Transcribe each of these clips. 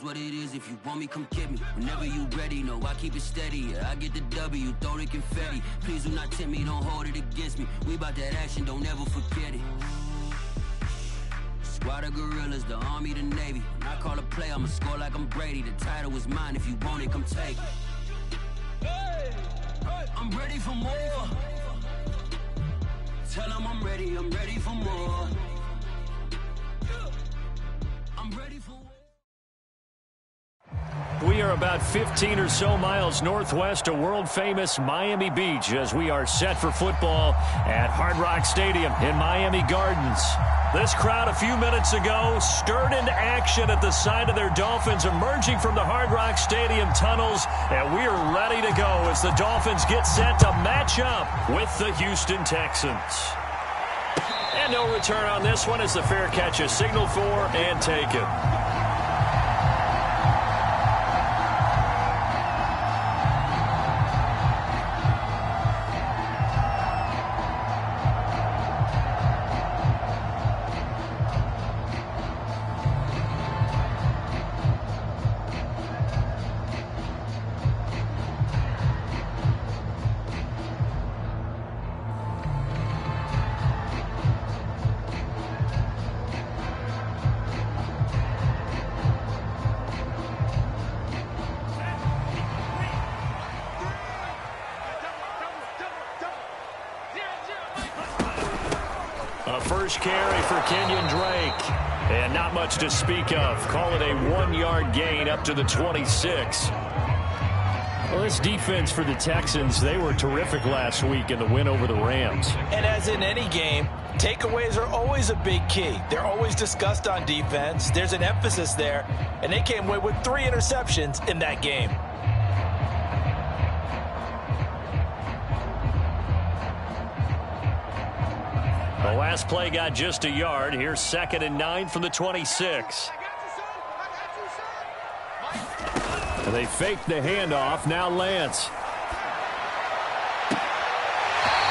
What it is, if you want me, come get me. Whenever you ready, no, I keep it steady. Yeah, I get the W, throw the confetti. Please do not tempt me, don't hold it against me. We about that action, don't ever forget it. Squad of gorillas, the army, the navy. When I call a play, I'ma score like I'm Brady. The title is mine, if you want it, come take it. I'm ready for more. Tell them I'm ready for more. I'm ready for more. We are about 15 or so miles northwest of world-famous Miami Beach as we are set for football at Hard Rock Stadium in Miami Gardens. This crowd a few minutes ago stirred into action at the side of their Dolphins emerging from the Hard Rock Stadium tunnels, and we are ready to go as the Dolphins get set to match up with the Houston Texans. And no return on this one as the fair catch is signaled for and taken. First carry for Kenyon Drake. And not much to speak of. Call it a 1-yard gain up to the 26. Well, this defense for the Texans, they were terrific last week in the win over the Rams. And as in any game, takeaways are always a big key. They're always discussed on defense. There's an emphasis there. And they came away with 3 interceptions in that game. The last play got just a yard. Here's 2nd and 9 from the 26. And they faked the handoff. Now Lance.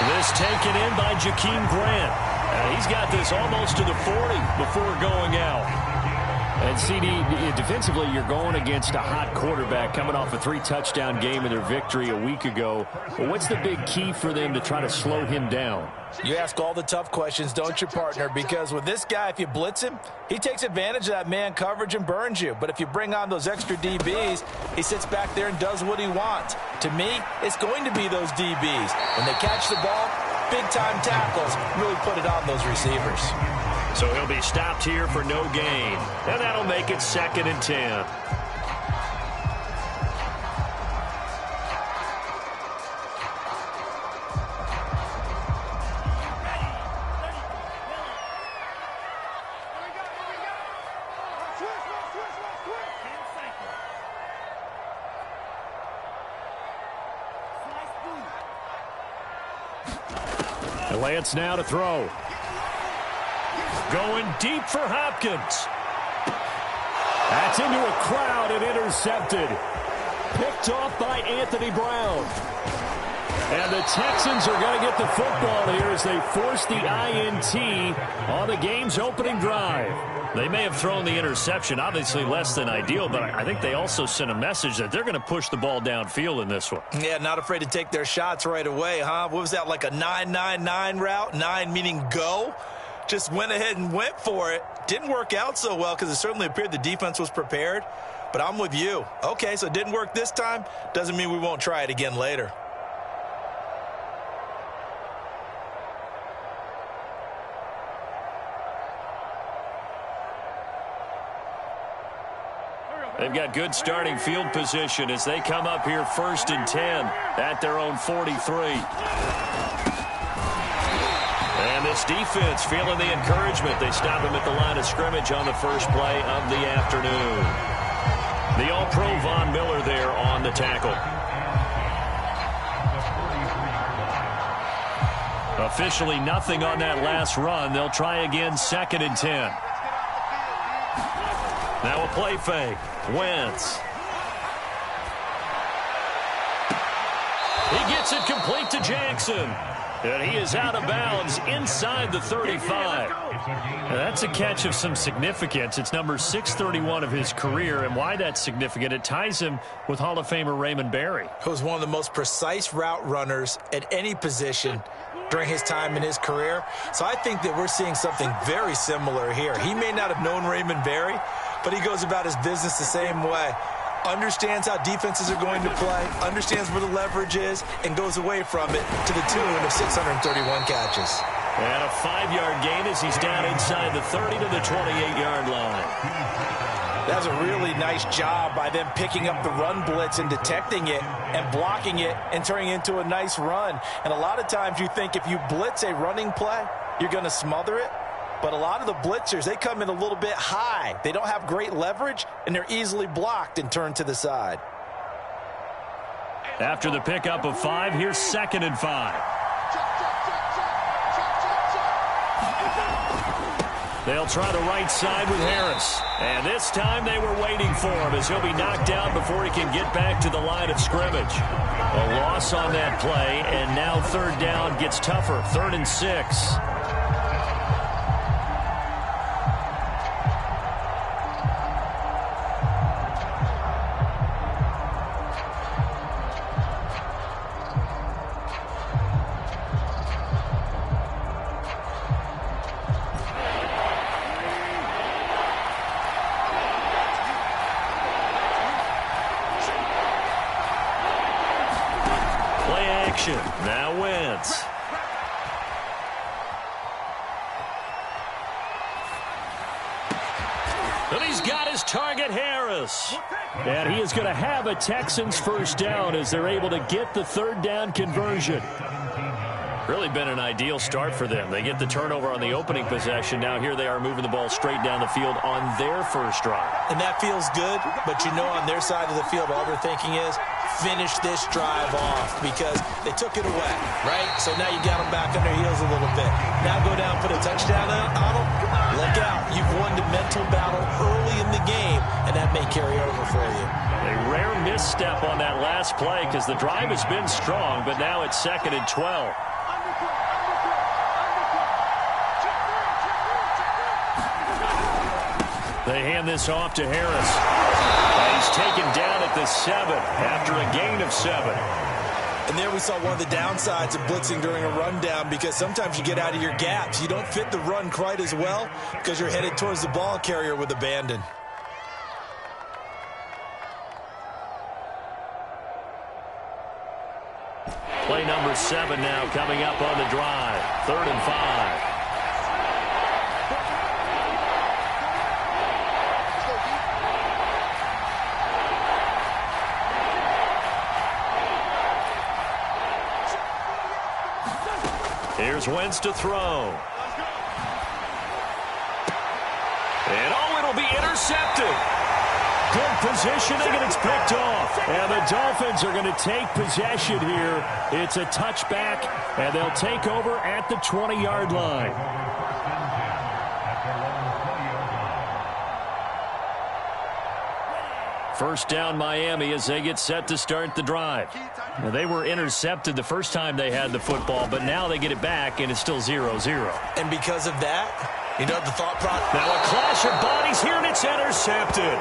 This taken in by Jakeem Grant. He's got this almost to the 40 before going out. And CD, defensively, you're going against a hot quarterback coming off a 3-touchdown game in their victory a week ago. But what's the big key for them to try to slow him down? You ask all the tough questions, don't you, partner? Because with this guy, if you blitz him, he takes advantage of that man coverage and burns you. But if you bring on those extra DBs, he sits back there and does what he wants. To me, it's going to be those DBs. When they catch the ball, big-time tackles really put it on those receivers. So he'll be stopped here for no gain. And that'll make it 2nd and 10. Lance now to throw. Going deep for Hopkins. That's into a crowd and intercepted. Picked off by Anthony Brown. And the Texans are going to get the football here as they force the INT on the game's opening drive. They may have thrown the interception, obviously less than ideal, but I think they also sent a message that they're going to push the ball downfield in this one. Yeah, not afraid to take their shots right away, huh? What was that, like a 9-9-9 route? 9 meaning go? Just went ahead and went for it. Didn't work out so well because it certainly appeared the defense was prepared. But I'm with you. Okay, so it didn't work this time. Doesn't mean we won't try it again later. They've got good starting field position as they come up here 1st and 10 at their own 43. And this defense feeling the encouragement. They stop him at the line of scrimmage on the first play of the afternoon. The All-Pro Von Miller there on the tackle. Officially nothing on that last run. They'll try again 2nd and 10. Now a play fake. Wentz. He gets it complete to Jackson. And he is out of bounds inside the 35. Now that's a catch of some significance. It's number 631 of his career, and why that's significant, it ties him with Hall of Famer Raymond Berry, who was one of the most precise route runners at any position during his time in his career. So I think that we're seeing something very similar here. He may not have known Raymond Berry, but he goes about his business the same way. Understands how defenses are going to play, understands where the leverage is, and goes away from it to the tune of 631 catches. And a 5-yard gain as he's down inside the 30 to the 28-yard line. That's a really nice job by them picking up the run blitz and detecting it and blocking it and turning it into a nice run. And a lot of times you think if you blitz a running play, you're going to smother it. But a lot of the blitzers, they come in a little bit high. They don't have great leverage, and they're easily blocked and turned to the side. After the pickup of 5, here's 2nd and 5. They'll try the right side with Harris. And this time they were waiting for him as he'll be knocked out before he can get back to the line of scrimmage. A loss on that play, and now 3rd down gets tougher. 3rd and 6. Now Wentz. And he's got his target, Harris. And he is going to have a Texans 1st down as they're able to get the 3rd down conversion. Really been an ideal start for them. They get the turnover on the opening possession. Now here they are moving the ball straight down the field on their 1st drive. And that feels good, but you know on their side of the field all they're thinking is finish this drive off because they took it away, right? So now you got them back on their heels a little bit. Now go down, put a touchdown on them. Look out. You've won the mental battle early in the game, and that may carry over for you. A rare misstep on that last play because the drive has been strong, but now it's 2nd and 12. They hand this off to Harris. And he's taken down at the 7 after a gain of 7. And there we saw one of the downsides of blitzing during a rundown because sometimes you get out of your gaps. You don't fit the run quite as well because you're headed towards the ball carrier with abandon. Play number 7 now coming up on the drive. 3rd and 5. Here's Wentz to throw. And it'll be intercepted. Good positioning, and it's picked off. And the Dolphins are going to take possession here. It's a touchback, and they'll take over at the 20-yard line. First down Miami as they get set to start the drive. Now, they were intercepted the first time they had the football, but now they get it back, and it's still 0-0. And because of that, you know the thought process. Now a clash of bodies here, and it's intercepted.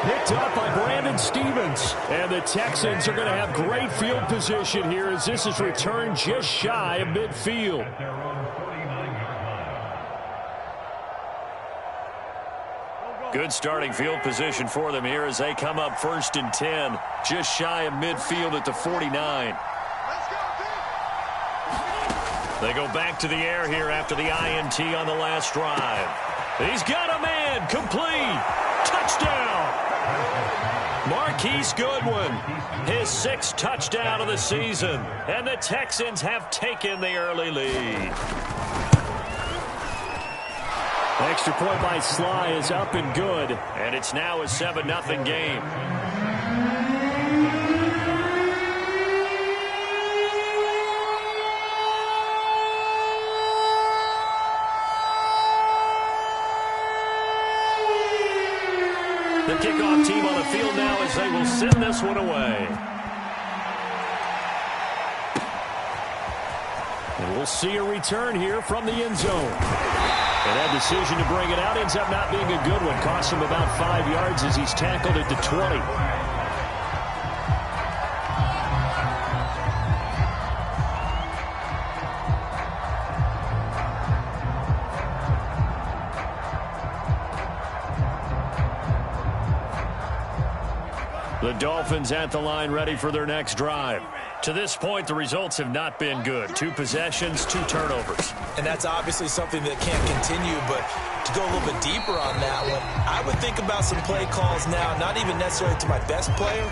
Picked up by Brandon Stevens. And the Texans are going to have great field position here as this is returned just shy of midfield. Good starting field position for them here as they come up 1st and 10. Just shy of midfield at the 49. They go back to the air here after the INT on the last drive. He's got a man. Complete. Touchdown. Marquise Goodwin. His 6th touchdown of the season. And the Texans have taken the early lead. Extra point by Sly is up and good. And it's now a 7-0 game. The kickoff team on the field now as they will send this one away. We'll see a return here from the end zone. And that decision to bring it out ends up not being a good one. Costs him about 5 yards as he's tackled at the 20. The Dolphins at the line, ready for their next drive. To this point, the results have not been good. 2 possessions, 2 turnovers. And that's obviously something that can't continue, but to go a little bit deeper on that one, I would think about some play calls now, not even necessarily to my best player,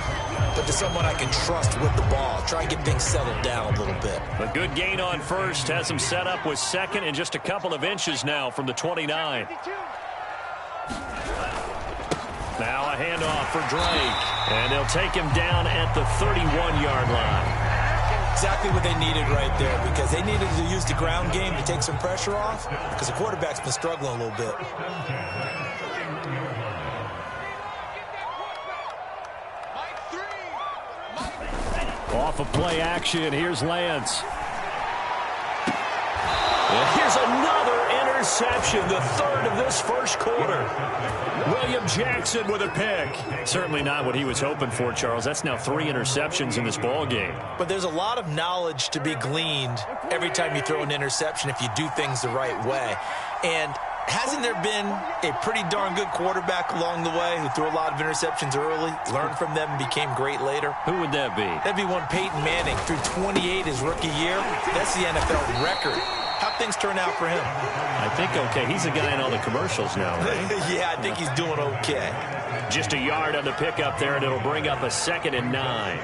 but to someone I can trust with the ball. Try and get things settled down a little bit. A good gain on first, has him set up with second and just a couple of inches now from the 29. Now a handoff for Drake, and they'll take him down at the 31-yard line. Exactly what they needed right there, because they needed to use the ground game to take some pressure off, because the quarterback's been struggling a little bit. Off of play action, here's Lance. And here's another interception, the third of this first quarter. William Jackson with a pick. Certainly not what he was hoping for, Charles. That's now 3 interceptions in this ball game. But there's a lot of knowledge to be gleaned every time you throw an interception if you do things the right way. And hasn't there been a pretty darn good quarterback along the way who threw a lot of interceptions early, learned from them, and became great later? Who would that be? That'd be one Peyton Manning. Threw 28 his rookie year. That's the NFL record. How'd things turn out for him? I think okay. He's a guy in all the commercials now, right? Yeah, I think he's doing okay. Just a yard on the pickup there, and it'll bring up a 2nd and 9.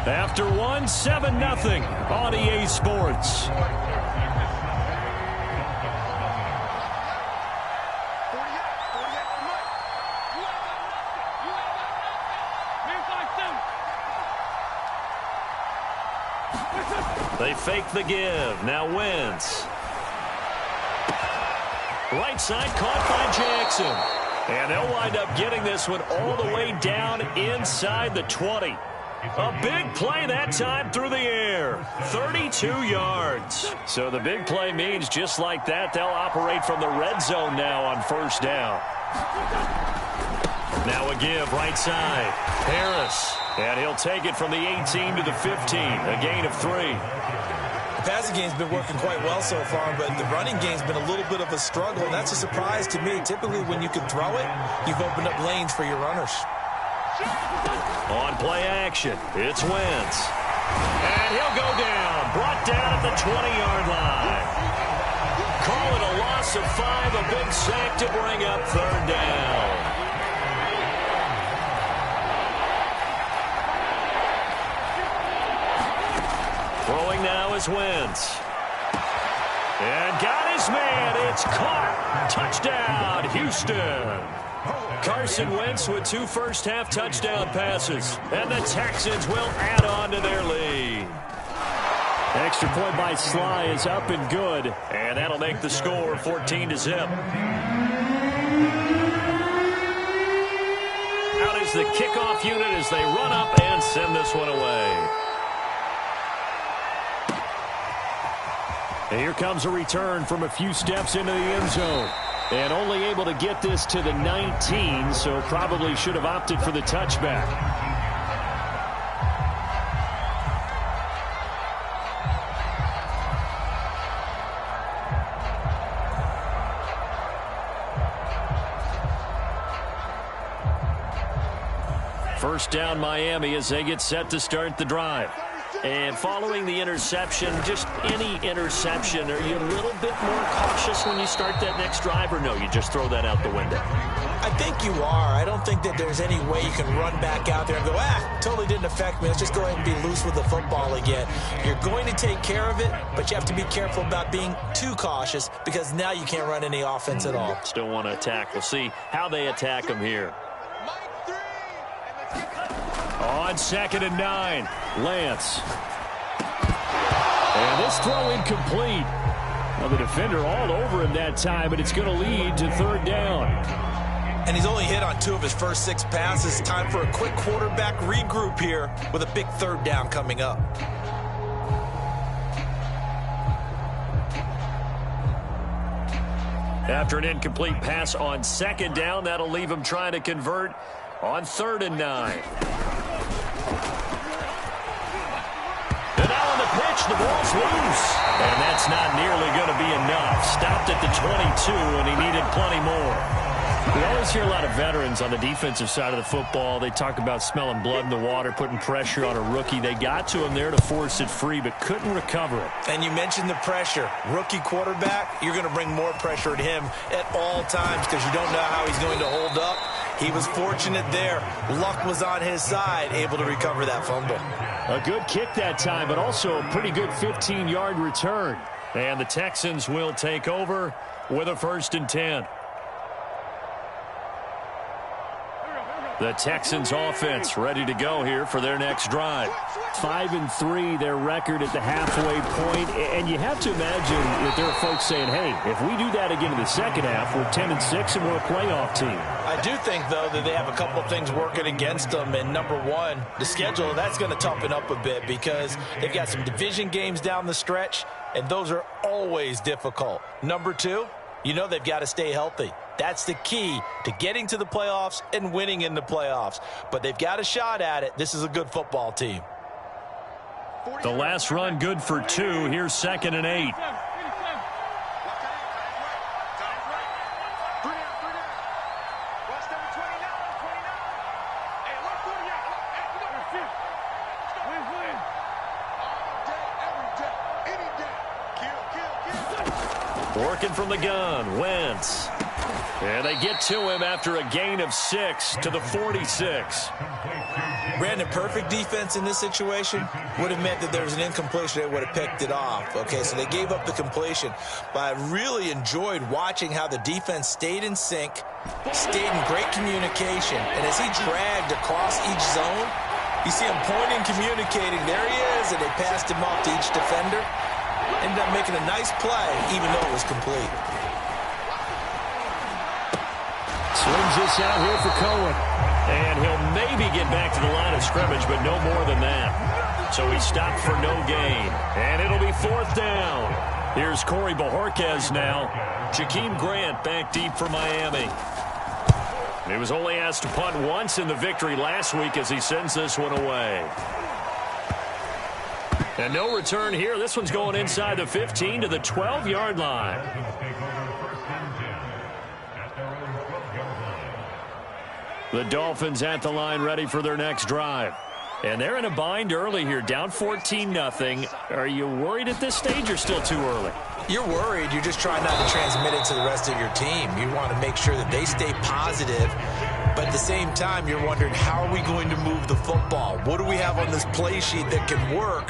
After one, 7-0 on EA Sports. They fake the give. Now Wentz. Right side caught by Jackson. And they'll wind up getting this one all the way down inside the 20. A big play that time through the air. 32 yards. So the big play means just like that, they'll operate from the red zone now on first down. Now a give right side. Harris. And he'll take it from the 18 to the 15. A gain of 3. The passing game's been working quite well so far, but the running game's been a little bit of a struggle, and that's a surprise to me. Typically, when you can throw it, you've opened up lanes for your runners. On play action, it's Wentz. And he'll go down. Brought down at the 20-yard line. Call it a loss of 5, a big sack to bring up 3rd down. Throwing now is Wentz. And got his man. It's caught. Touchdown, Houston. Carson Wentz with 2 first-half touchdown passes. And the Texans will add on to their lead. Extra point by Sly is up and good. And that'll make the score 14-0. Out is the kickoff unit as they run up and send this one away. And here comes a return from a few steps into the end zone. And only able to get this to the 19, so probably should have opted for the touchback. First down Miami as they get set to start the drive. And following the interception, just any interception, are you a little bit more cautious when you start that next drive, or no, you just throw that out the window? I think you are. I don't think that there's any way you can run back out there and go, totally didn't affect me. Let's just go ahead and be loose with the football again. You're going to take care of it, but you have to be careful about being too cautious because now you can't run any offense at all. Still want to attack. We'll see how they attack them here. On 2nd and 9, Lance. And this throw incomplete. Well, the defender all over him that time, but it's going to lead to third down. And he's only hit on 2 of his first 6 passes. Time for a quick quarterback regroup here with a big third down coming up. After an incomplete pass on second down, that'll leave him trying to convert on 3rd and 9. And now on the pitch, the ball's loose. And that's not nearly going to be enough. Stopped at the 22, and he needed plenty more. We always hear a lot of veterans on the defensive side of the football. They talk about smelling blood in the water, putting pressure on a rookie. They got to him there to force it free, but couldn't recover it. And you mentioned the pressure. Rookie quarterback, you're going to bring more pressure at him at all times because you don't know how he's going to hold up. He was fortunate there. Luck was on his side, able to recover that fumble. A good kick that time, but also a pretty good 15-yard return. And the Texans will take over with a 1st and 10. The Texans offense ready to go here for their next drive. 5-3, their record at the halfway point. And you have to imagine that there are folks saying, hey, if we do that again in the second half, we're 10-6 and we're a playoff team. I do think, though, that they have a couple of things working against them. And number one, the schedule, that's going to toughen up a bit because they've got some division games down the stretch, and those are always difficult. Number two, you know they've got to stay healthy. That's the key to getting to the playoffs and winning in the playoffs. But they've got a shot at it. This is a good football team. The last run good for 2. Here's 2nd and 8. Working from the gun, Wentz. And they get to him after a gain of 6 to the 46. Brandon, perfect defense in this situation would have meant that there was an incompletion. They would have picked it off. Okay, so they gave up the completion. But I really enjoyed watching how the defense stayed in sync, stayed in great communication. And as he dragged across each zone, you see him pointing, communicating. There he is, and they passed him off to each defender. Ended up making a nice play, even though it was complete. Swings this out here for Cohen. And he'll maybe get back to the line of scrimmage, but no more than that. So he stopped for no gain. And it'll be 4th down. Here's Corey Bojorquez now. Jakeem Grant back deep for Miami. He was only asked to punt once in the victory last week as he sends this one away. And no return here. This one's going inside the 15 to the 12-yard line. The Dolphins at the line ready for their next drive. And they're in a bind early here, down 14-0. Are you worried at this stage or still too early? You're worried. You're just trying not to transmit it to the rest of your team. You want to make sure that they stay positive. But at the same time, you're wondering, how are we going to move the football? What do we have on this play sheet that can work?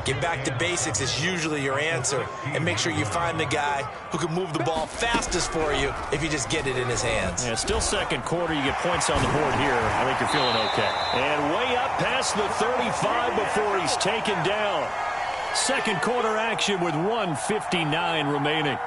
Get back to basics is usually your answer. And make sure you find the guy who can move the ball fastest for you if you just get it in his hands. Yeah, still second quarter. You get points on the board here. I think you're feeling okay. And way up past the 35 before he's taken down. Second quarter action with 1:59 remaining.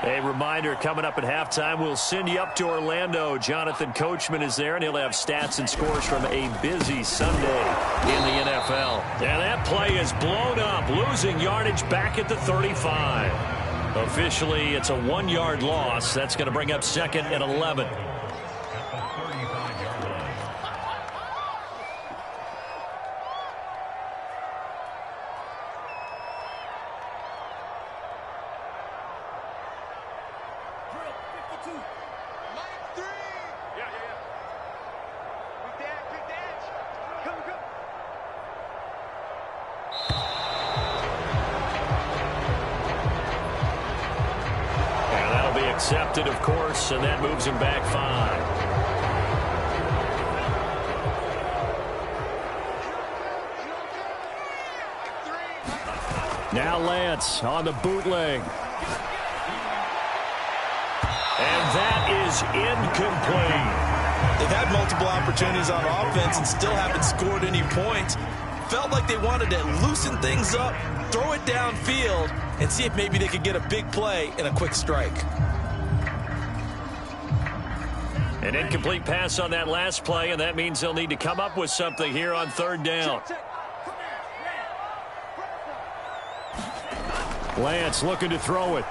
A reminder, coming up at halftime, we'll send you up to Orlando. Jonathan Coachman is there, and he'll have stats and scores from a busy Sunday in the NFL. And that play is blown up, losing yardage back at the 35. Officially, it's a 1-yard loss. That's going to bring up 2nd and 11. Accepted, of course, and that moves him back 5. Now Lance on the bootleg. And that is incomplete. They've had multiple opportunities on offense and still haven't scored any points. felt like they wanted to loosen things up, throw it downfield, and see if maybe they could get a big play and a quick strike. An incomplete pass on that last play, and that means they'll need to come up with something here on third down. Lance looking to throw it.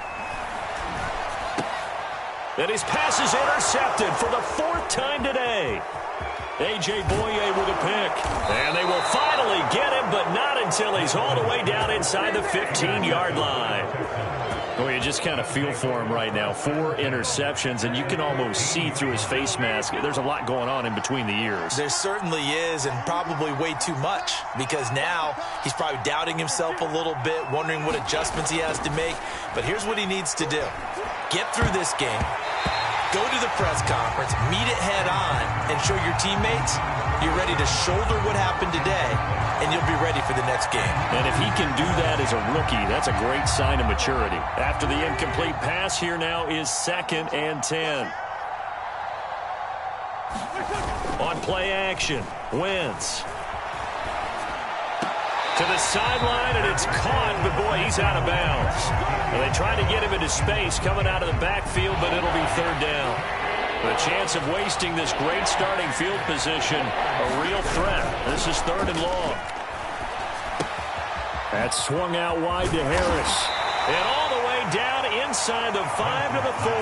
And his pass is intercepted for the 4th time today. A.J. Boye with a pick. And they will finally get him, but not until he's all the way down inside the 15-yard line. Well, you just kind of feel for him right now. 4 interceptions, and you can almost see through his face mask. There's a lot going on in between the ears. There certainly is, and probably way too much, because now he's probably doubting himself a little bit, wondering what adjustments he has to make. But here's what he needs to do. Get through this game, go to the press conference, meet it head on, and show your teammates you're ready to shoulder what happened today, and you'll be ready for the next game. And if he can do that as a rookie, that's a great sign of maturity. After the incomplete pass, here now is 2nd and 10. On play action, Wentz. To the sideline, and it's caught, but boy, he's out of bounds. And they try to get him into space coming out of the backfield, but it'll be 3rd down. The chance of wasting this great starting field position, a real threat. This is 3rd and long. That's swung out wide to Harris. And all the way down inside the 5 to the 4.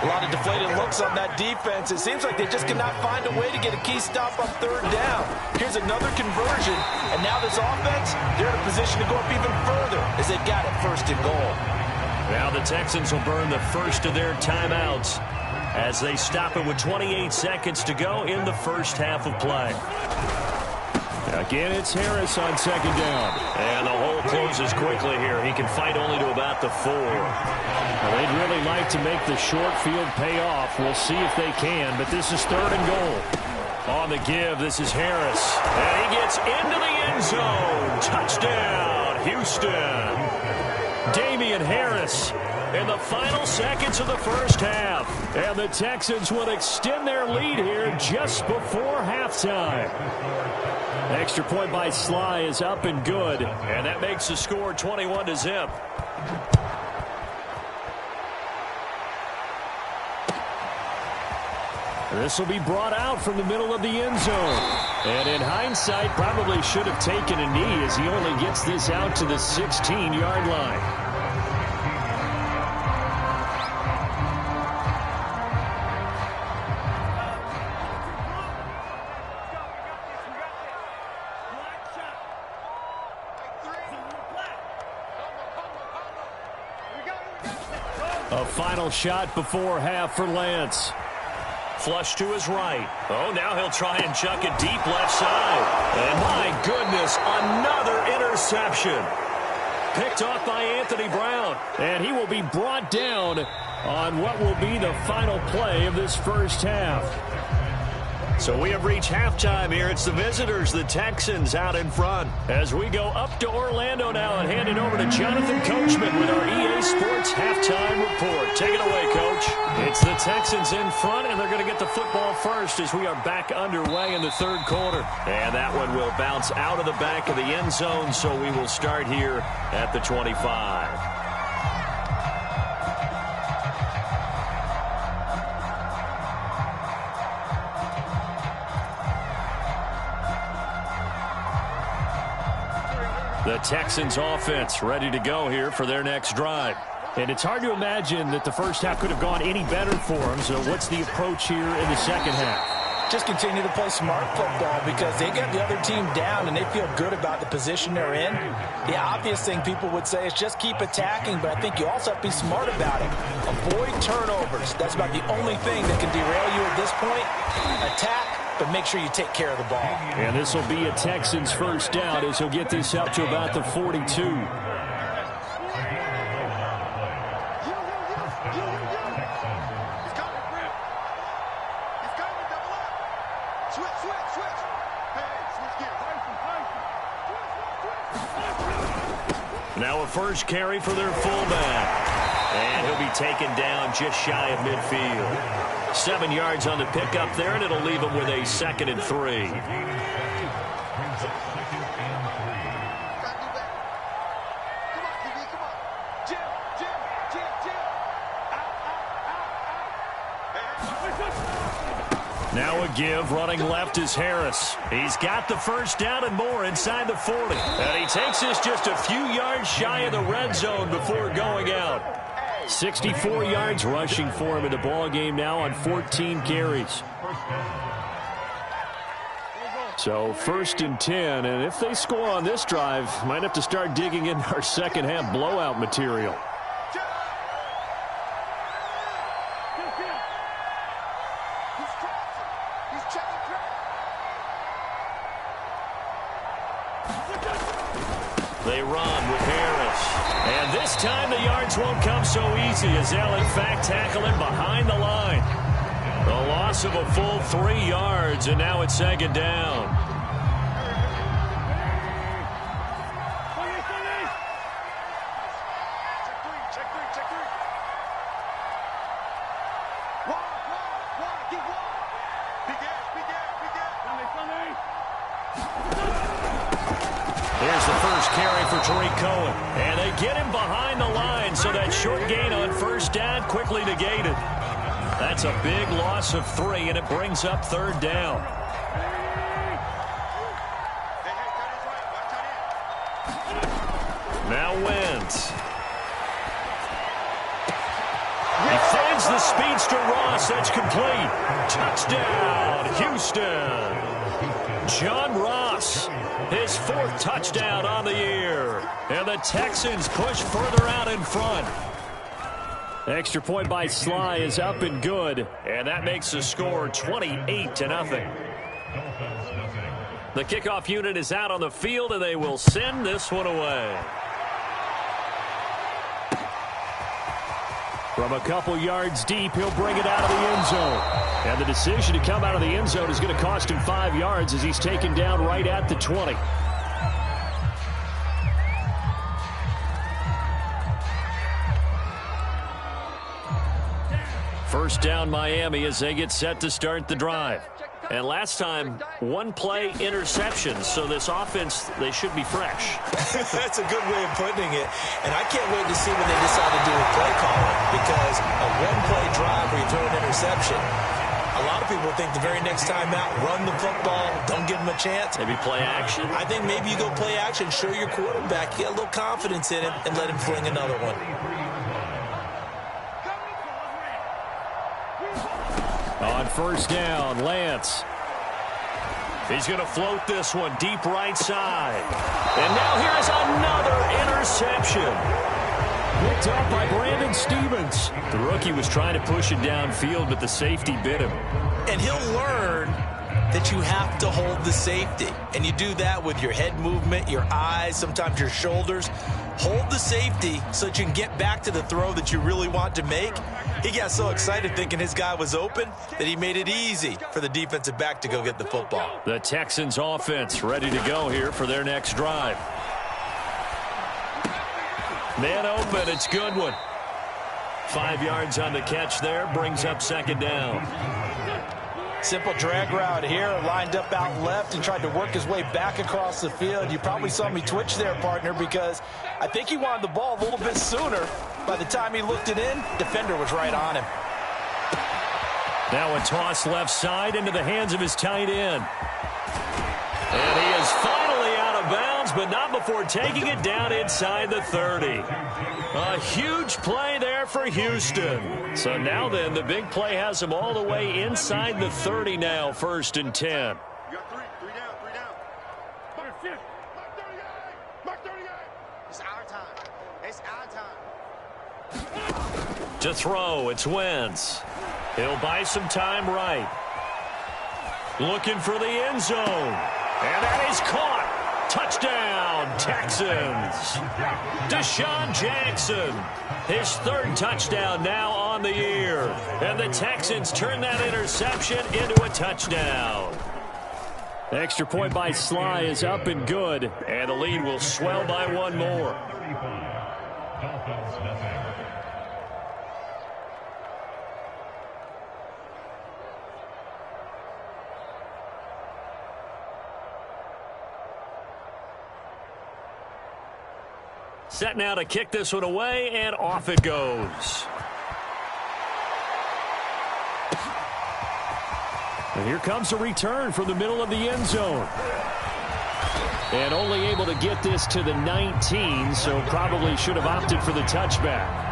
A lot of deflated looks on that defense. It seems like they just cannot find a way to get a key stop on 3rd down. Here's another conversion, and now this offense, they're in a position to go up even further as they've got it 1st and goal. Now the Texans will burn the first of their timeouts as they stop it with 28 seconds to go in the first half of play. Again, it's Harris on 2nd down. And the hole closes quickly here. He can fight only to about the 4. Well, they'd really like to make the short field pay off. We'll see if they can, but this is 3rd and goal. On the give, this is Harris. And he gets into the end zone. Touchdown, Houston. Damian Harris in the final seconds of the first half. And the Texans will extend their lead here just before halftime. Extra point by Sly is up and good. And that makes the score 21-0. This will be brought out from the middle of the end zone. And in hindsight, probably should have taken a knee as he only gets this out to the 16-yard line. A final shot before half for Lance. Flush to his right. Oh, now he'll try and chuck it deep left side. And my goodness, another interception. Picked off by Anthony Brown. And he will be brought down on what will be the final play of this first half. So we have reached halftime here. It's the visitors, the Texans, out in front. As we go up to Orlando now and hand it over to Jonathan Coachman with our EA Sports Halftime Report. Take it away, Coach. It's the Texans in front, and they're going to get the football first as we are back underway in the 3rd quarter. And that one will bounce out of the back of the end zone, so we will start here at the 25. The Texans offense ready to go here for their next drive. And it's hard to imagine that the first half could have gone any better for them. So what's the approach here in the second half? Just continue to play smart football because they got the other team down and they feel good about the position they're in. The obvious thing people would say is just keep attacking, but I think you also have to be smart about it. Avoid turnovers. That's about the only thing that can derail you at this point. Attack, but make sure you take care of the ball. And this will be a Texans first down as he'll get this up to about the 42. Now a first carry for their fullback. And he'll be taken down just shy of midfield. 7 yards on the pickup there, and it'll leave him with a 2nd and 3. Now a give, running left is Harris. He's got the first down and more inside the 40. And he takes this just a few yards shy of the red zone before going out. 64 yards rushing for him in the ball game now on 14 carries. So 1st and 10, and if they score on this drive, might have to start digging in our second half blowout material. They run with Harris. And this time the yards won't come so easy as they'll in fact tackle him behind the line. The loss of a full 3 yards, and now it's 2nd down. Here's the first carry for Tariq Cohen. And they get him behind the line, so that short gain on 1st down quickly negated. That's a big loss of 3, and it brings up 3rd down. Now Wentz. He finds the speedster Ross. That's complete. Touchdown, Houston. John Ross, his 4th touchdown on the year. And the Texans push further out in front. Extra point by Sly is up and good, and that makes the score 28-0. The kickoff unit is out on the field, and they will send this one away. From a couple yards deep, he'll bring it out of the end zone. And the decision to come out of the end zone is going to cost him 5 yards as he's taken down right at the 20. First down Miami as they get set to start the drive. And last time, 1-play interceptions, so this offense, they should be fresh. That's a good way of putting it. And I can't wait to see what they decide to do with play calling, because a 1-play drive where you throw an interception, a lot of people think the very next time out, run the football, don't give them a chance. Maybe play action. I think maybe you go play action, show your quarterback, get a little confidence in him, and let him fling another one. On 1st down, Lance. He's going to float this one deep right side. And now here's another interception. Picked up by Brandon Stevens. The rookie was trying to push it downfield, but the safety bit him. And he'll learn that you have to hold the safety. And you do that with your head movement, your eyes, sometimes your shoulders. Hold the safety so that you can get back to the throw that you really want to make. He got so excited thinking his guy was open that he made it easy for the defensive back to go get the football. The Texans offense ready to go here for their next drive. Man open, it's Goodwin. 5 yards on the catch there, brings up 2nd down. Simple drag route here, lined up out left and tried to work his way back across the field. You probably saw me twitch there, partner, because I think he wanted the ball a little bit sooner. By the time he looked it in, defender was right on him. Now a toss left side into the hands of his tight end. And he is finally out of bounds, but not before taking it down inside the 30. A huge play there for Houston. So now then, the big play has him all the way inside the 30 now, 1st and 10. You got three down. Mark 38. Mark 38. It's our time. It's our time. To throw, it's Wentz. He'll buy some time right. Looking for the end zone. And that is caught. Touchdown, Texans. Deshaun Jackson, his 3rd touchdown now on the year. And the Texans turn that interception into a touchdown. Extra point by Sly is up and good. And the lead will swell by 1 more. Set now to kick this one away, and off it goes. And here comes a return from the middle of the end zone. And only able to get this to the 19, so probably should have opted for the touchback.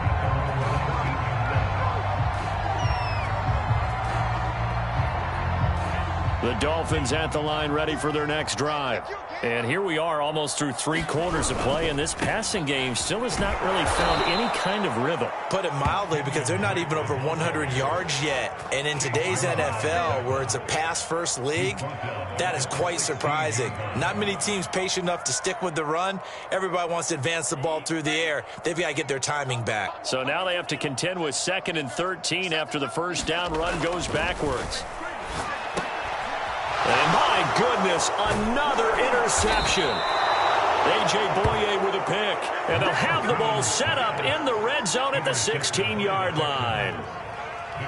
The Dolphins at the line ready for their next drive. And here we are almost through 3 quarters of play, and this passing game still has not really found any kind of rhythm. Put it mildly, because they're not even over 100 yards yet. And in today's NFL, where it's a pass-first league, that is quite surprising. Not many teams patient enough to stick with the run. Everybody wants to advance the ball through the air. They've got to get their timing back. So now they have to contend with 2nd and 13 after the first down run goes backwards. And my goodness, another interception. Jayy with a pick. And they'll have the ball set up in the red zone at the 16-yard line.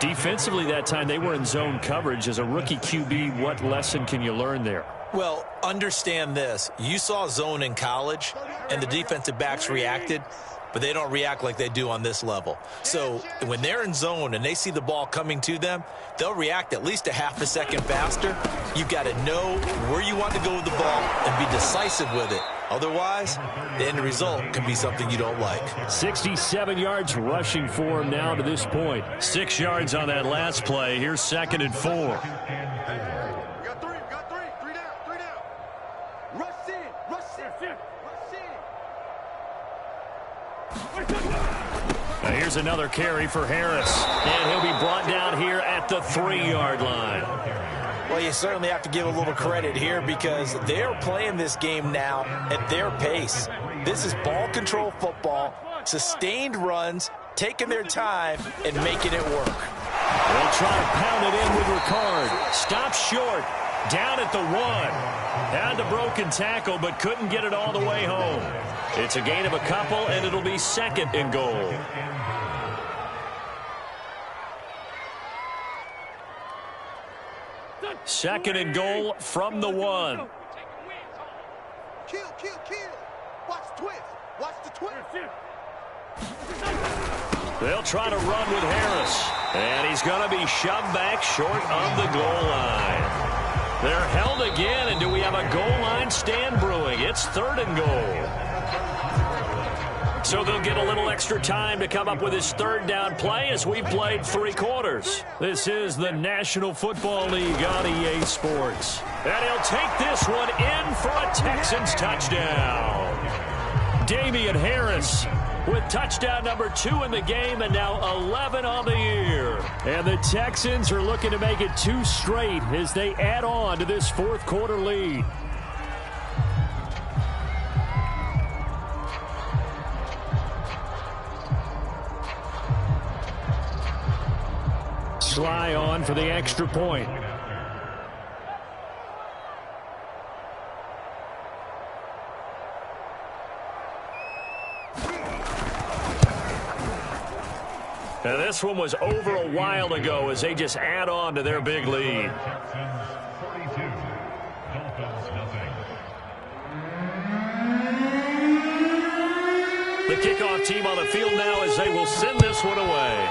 Defensively that time, they were in zone coverage. As a rookie QB, what lesson can you learn there? Well, understand this. You saw zone in college, and the defensive backs reacted, but they don't react like they do on this level. So when they're in zone and they see the ball coming to them, they'll react at least a half a second faster. You've got to know where you want to go with the ball and be decisive with it. Otherwise, the end result can be something you don't like. 67 yards rushing for him now to this point. 6 yards on that last play. Here's 2nd and 4. We got three down. Rush in. Now here's another carry for Harris. And he'll be brought down here at the 3-yard line. Well, you certainly have to give a little credit here, because they're playing this game now at their pace. This is ball control football, sustained runs, taking their time, and making it work. They'll try to pound it in with Ricard. Stops short. Down at the 1. Had the broken tackle, but couldn't get it all the way home. It's a gain of a couple, and it'll be 2nd and goal. Second and goal from the 1. Kill. Watch the twist. They'll try to run with Harris. And he's going to be shoved back short of the goal line. They're held again, and do we have a goal line stand brewing? It's 3rd and goal. So they'll get a little extra time to come up with his 3rd down play as we've played 3 quarters. This is the National Football League on EA Sports. And he'll take this one in for a Texans touchdown. Damian Harris with touchdown number 2 in the game, and now 11 on the year. And the Texans are looking to make it 2 straight as they add on to this 4th quarter lead. Sly on for the extra point. Now this one was over a while ago as they just add on to their big lead. The kickoff team on the field now as they will send this one away.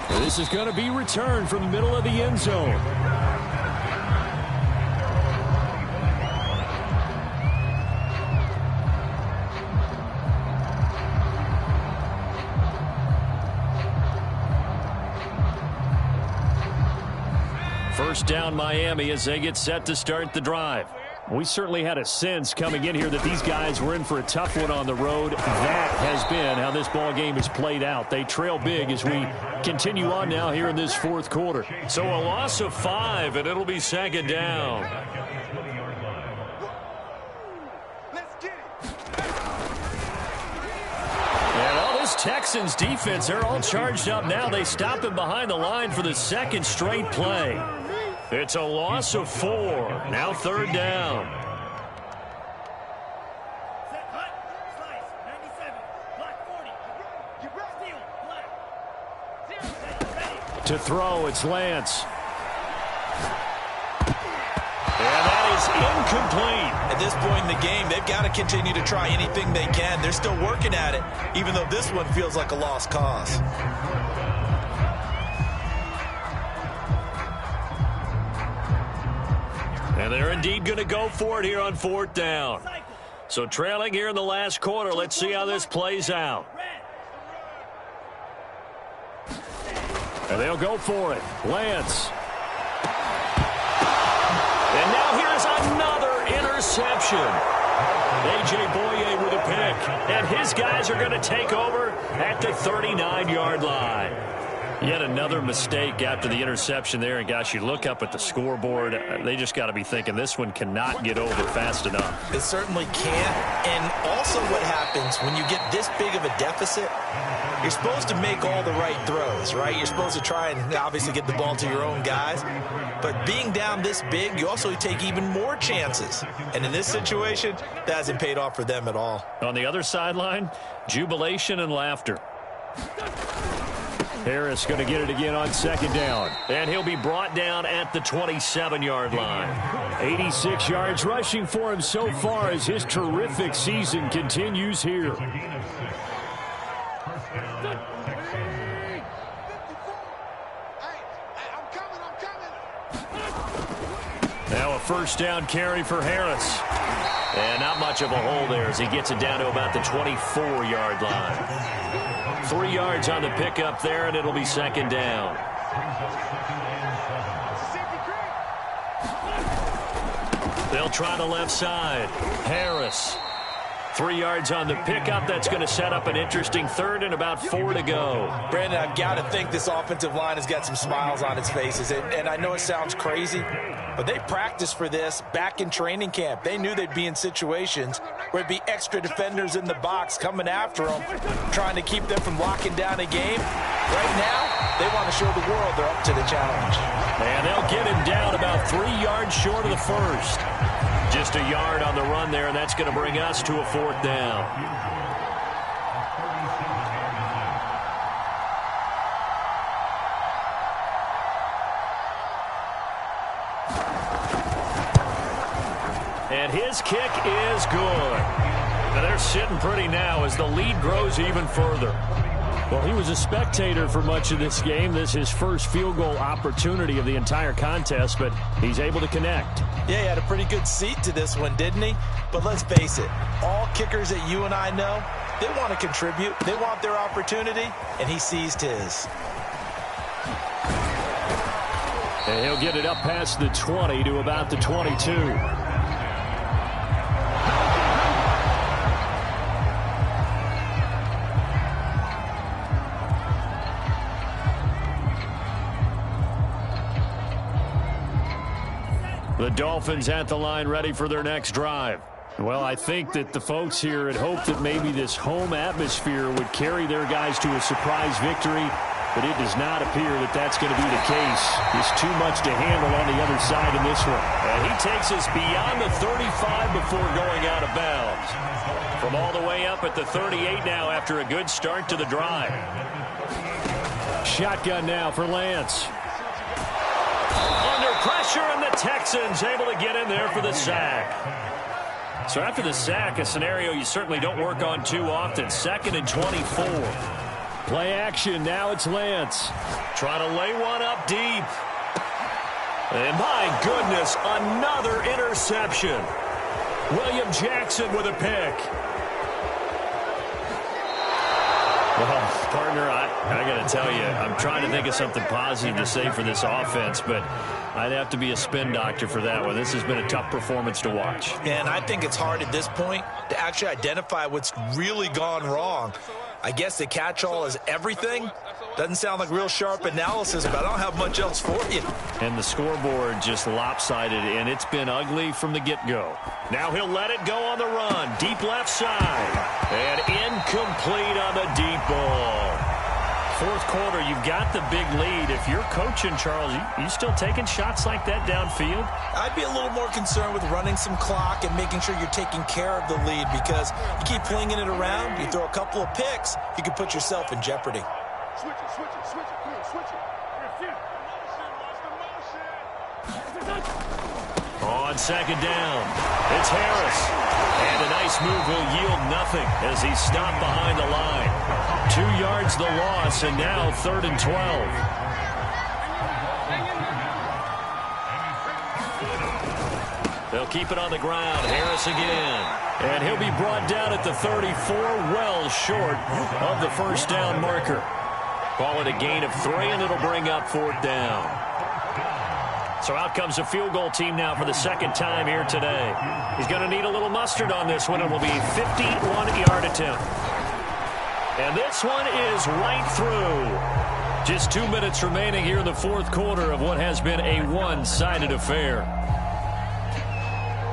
This is going to be returned from the middle of the end zone. First down Miami as they get set to start the drive. We certainly had a sense coming in here that these guys were in for a tough one on the road. That has been how this ball game has played out. They trail big as we continue on now here in this 4th quarter. So a loss of 5, and it'll be 2nd down. And all this Texans defense, they're all charged up now. They stop him behind the line for the 2nd straight play. It's a loss of 4. Now 3rd down. To throw, it's Lance. And that is incomplete. At this point in the game, they've got to continue to try anything they can. They're still working at it, even though this one feels like a lost cause. And they're indeed going to go for it here on 4th down. So trailing here in the last quarter. Let's see how this plays out. And they'll go for it. Lance. And now here's another interception. A.J. Boye with a pick. And his guys are going to take over at the 39-yard line. Yet another mistake after the interception there. And, gosh, you look up at the scoreboard. They just got to be thinking this one cannot get over fast enough. It certainly can't. And also what happens when you get this big of a deficit, you're supposed to make all the right throws, right? You're supposed to try and obviously get the ball to your own guys. But being down this big, you also take even more chances. And in this situation, that hasn't paid off for them at all. On the other sideline, jubilation and laughter. Harris going to get it again on 2nd down. And he'll be brought down at the 27-yard line. 86 yards rushing for him so far as his terrific season continues here. Now a 1st down carry for Harris. And not much of a hole there as he gets it down to about the 24-yard line. 3 yards on the pickup there, and it'll be 2nd down. They'll try the left side. Harris. 3 yards on the pickup. That's going to set up an interesting 3rd and about 4 to go. Brandon, I've got to think this offensive line has got some smiles on its faces. And I know it sounds crazy, but they practiced for this back in training camp. They knew they'd be in situations where there'd be extra defenders in the box coming after them, trying to keep them from locking down a game. Right now, they want to show the world they're up to the challenge. And they'll get him down about 3 yards short of the 1st. Just a yard on the run there, and that's going to bring us to a 4th down. And his kick is good. Now they're sitting pretty now as the lead grows even further. Well, he was a spectator for much of this game. This is his first field goal opportunity of the entire contest, but he's able to connect. Yeah, he had a pretty good seat to this one, didn't he? But let's face it, all kickers that you and I know, they want to contribute. They want their opportunity, and he seized his. And he'll get it up past the 20 to about the 22. The Dolphins at the line ready for their next drive. Well, I think that the folks here had hoped that maybe this home atmosphere would carry their guys to a surprise victory, but it does not appear that that's going to be the case. There's too much to handle on the other side in this one. And he takes us beyond the 35 before going out of bounds. From all the way up at the 38 now after a good start to the drive. Shotgun now for Lance. Under pressure, and the Texans able to get in there for the sack. So after the sack, a scenario you certainly don't work on too often. 2nd and 24. Play action. Now it's Lance. Trying to lay one up deep. And my goodness, another interception. William Jackson with a pick. Well, partner, I got to tell you, I'm trying to think of something positive to say for this offense, but I'd have to be a spin doctor for that one. This has been a tough performance to watch. And I think it's hard at this point to actually identify what's really gone wrong. I guess the catch-all is everything. Doesn't sound like real sharp analysis, but I don't have much else for you. And the scoreboard just lopsided, and it's been ugly from the get-go. Now he'll let it go on the run. Deep left side. And incomplete on the deep ball. 4th quarter, you've got the big lead. If you're coaching, Charles, you still taking shots like that downfield? I'd be a little more concerned with running some clock and making sure you're taking care of the lead, because you keep flinging it around, you throw a couple of picks, you could put yourself in jeopardy. Switch it, switch it, switch it, come on, switch it. On 2nd down, it's Harris. And a nice move will yield nothing as he's stopped behind the line. 2 yards the loss, and now 3rd and 12. They'll keep it on the ground. Harris again. And he'll be brought down at the 34, well short of the first down marker. Call it a gain of 3, and it'll bring up 4th down. So out comes the field goal team now for the second time here today. He's going to need a little mustard on this one. It will be a 51-yard attempt. And this one is right through. Just 2 minutes remaining here in the fourth quarter of what has been a one-sided affair.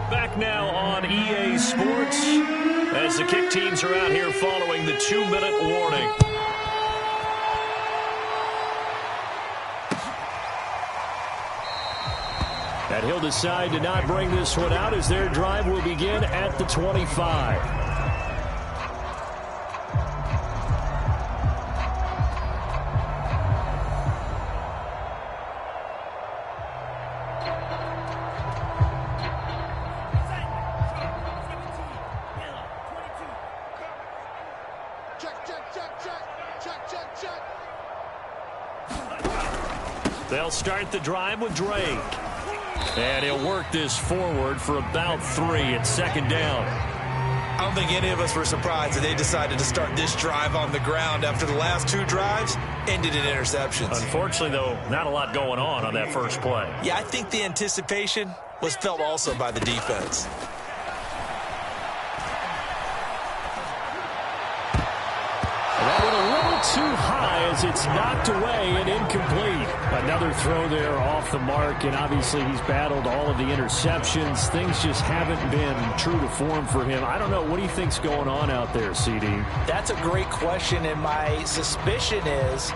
Back now on EA Sports as the kick teams are out here following the 2-minute warning. And he'll decide to not bring this one out as their drive will begin at the 25. They'll start the drive with Drake. And he'll work this forward for about 3 at second down. I don't think any of us were surprised that they decided to start this drive on the ground after the last 2 drives ended in interceptions. Unfortunately, though, not a lot going on that first play. Yeah, I think the anticipation was felt also by the defense. That went a little too high as it's knocked away and incomplete. Another throw there off the mark, and obviously he's battled all of the interceptions. Things just haven't been true to form for him. I don't know. What do you think's going on out there, CD? That's a great question, and my suspicion is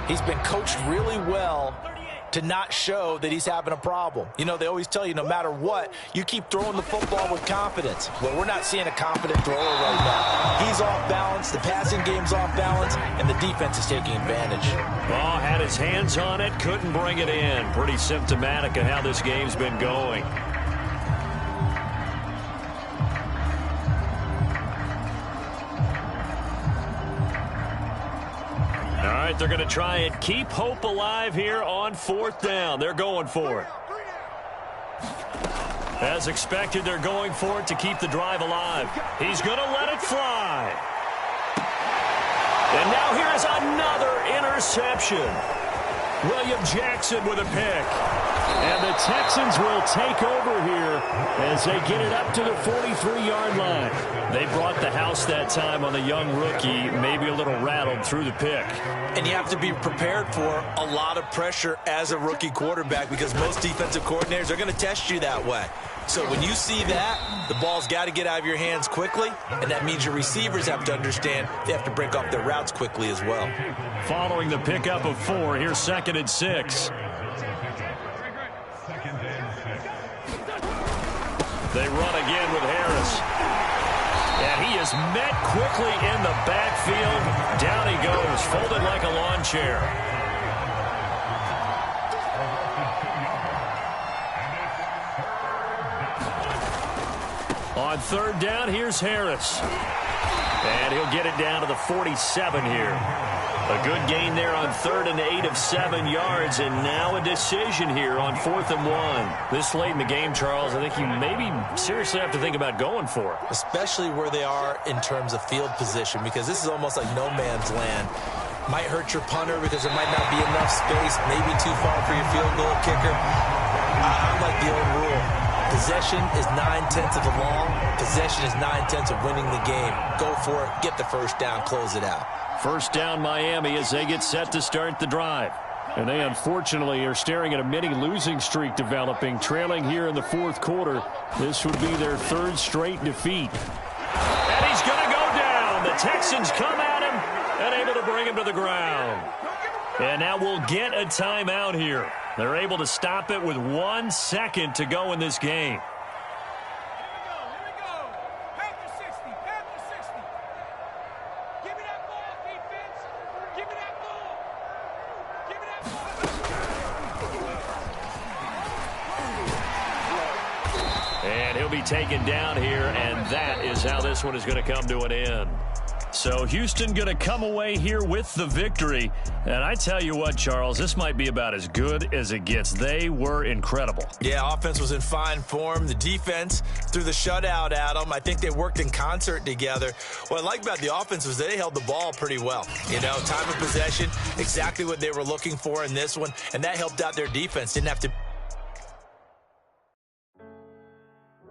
he's been coached really well to not show that he's having a problem. You know, they always tell you no matter what, you keep throwing the football with confidence. Well, we're not seeing a confident thrower right now. He's off balance, the passing game's off balance, and the defense is taking advantage. Ball had his hands on it, couldn't bring it in. Pretty symptomatic of how this game's been going. All right, they're going to try and keep hope alive here on 4th down. They're going for it. As expected, they're going for it to keep the drive alive. He's going to let it fly. And now here's another interception. William Jackson with a pick. And the Texans will take over here as they get it up to the 43-yard line. They brought the house that time on the young rookie, maybe a little rattled through the pick. And you have to be prepared for a lot of pressure as a rookie quarterback because most defensive coordinators are going to test you that way. So when you see that, the ball's got to get out of your hands quickly, and that means your receivers have to understand they have to break off their routes quickly as well. Following the pickup of 4, here's 2nd and 6. They run again with Harris. And he is met quickly in the backfield. Down he goes, folded like a lawn chair. On 3rd down, here's Harris. And he'll get it down to the 47 here. A good gain there on 3rd and 8 of 7 yards, and now a decision here on 4th and 1. This late in the game, Charles, I think you maybe seriously have to think about going for it. Especially where they are in terms of field position, because this is almost like no man's land. Might hurt your punter because there might not be enough space, maybe too far for your field goal kicker. I like the old rule. Possession is 9/10 of the long. Possession is 9/10 of winning the game. Go for it, get the first down, close it out. First down Miami as they get set to start the drive. And they unfortunately are staring at a mini losing streak developing, trailing here in the 4th quarter. This would be their 3rd straight defeat. And he's going to go down. The Texans come at him and able to bring him to the ground. And now we'll get a timeout here. They're able to stop it with 1 second to go in this game. And he'll be taken down here, and that is how this one is going to come to an end. So Houston going to come away here with the victory. And I tell you what, Charles, this might be about as good as it gets. They were incredible. Yeah, offense was in fine form. The defense threw the shutout at them. I think they worked in concert together. What I like about the offense was they held the ball pretty well. You know, time of possession, exactly what they were looking for in this one, and that helped out their defense. Didn't have to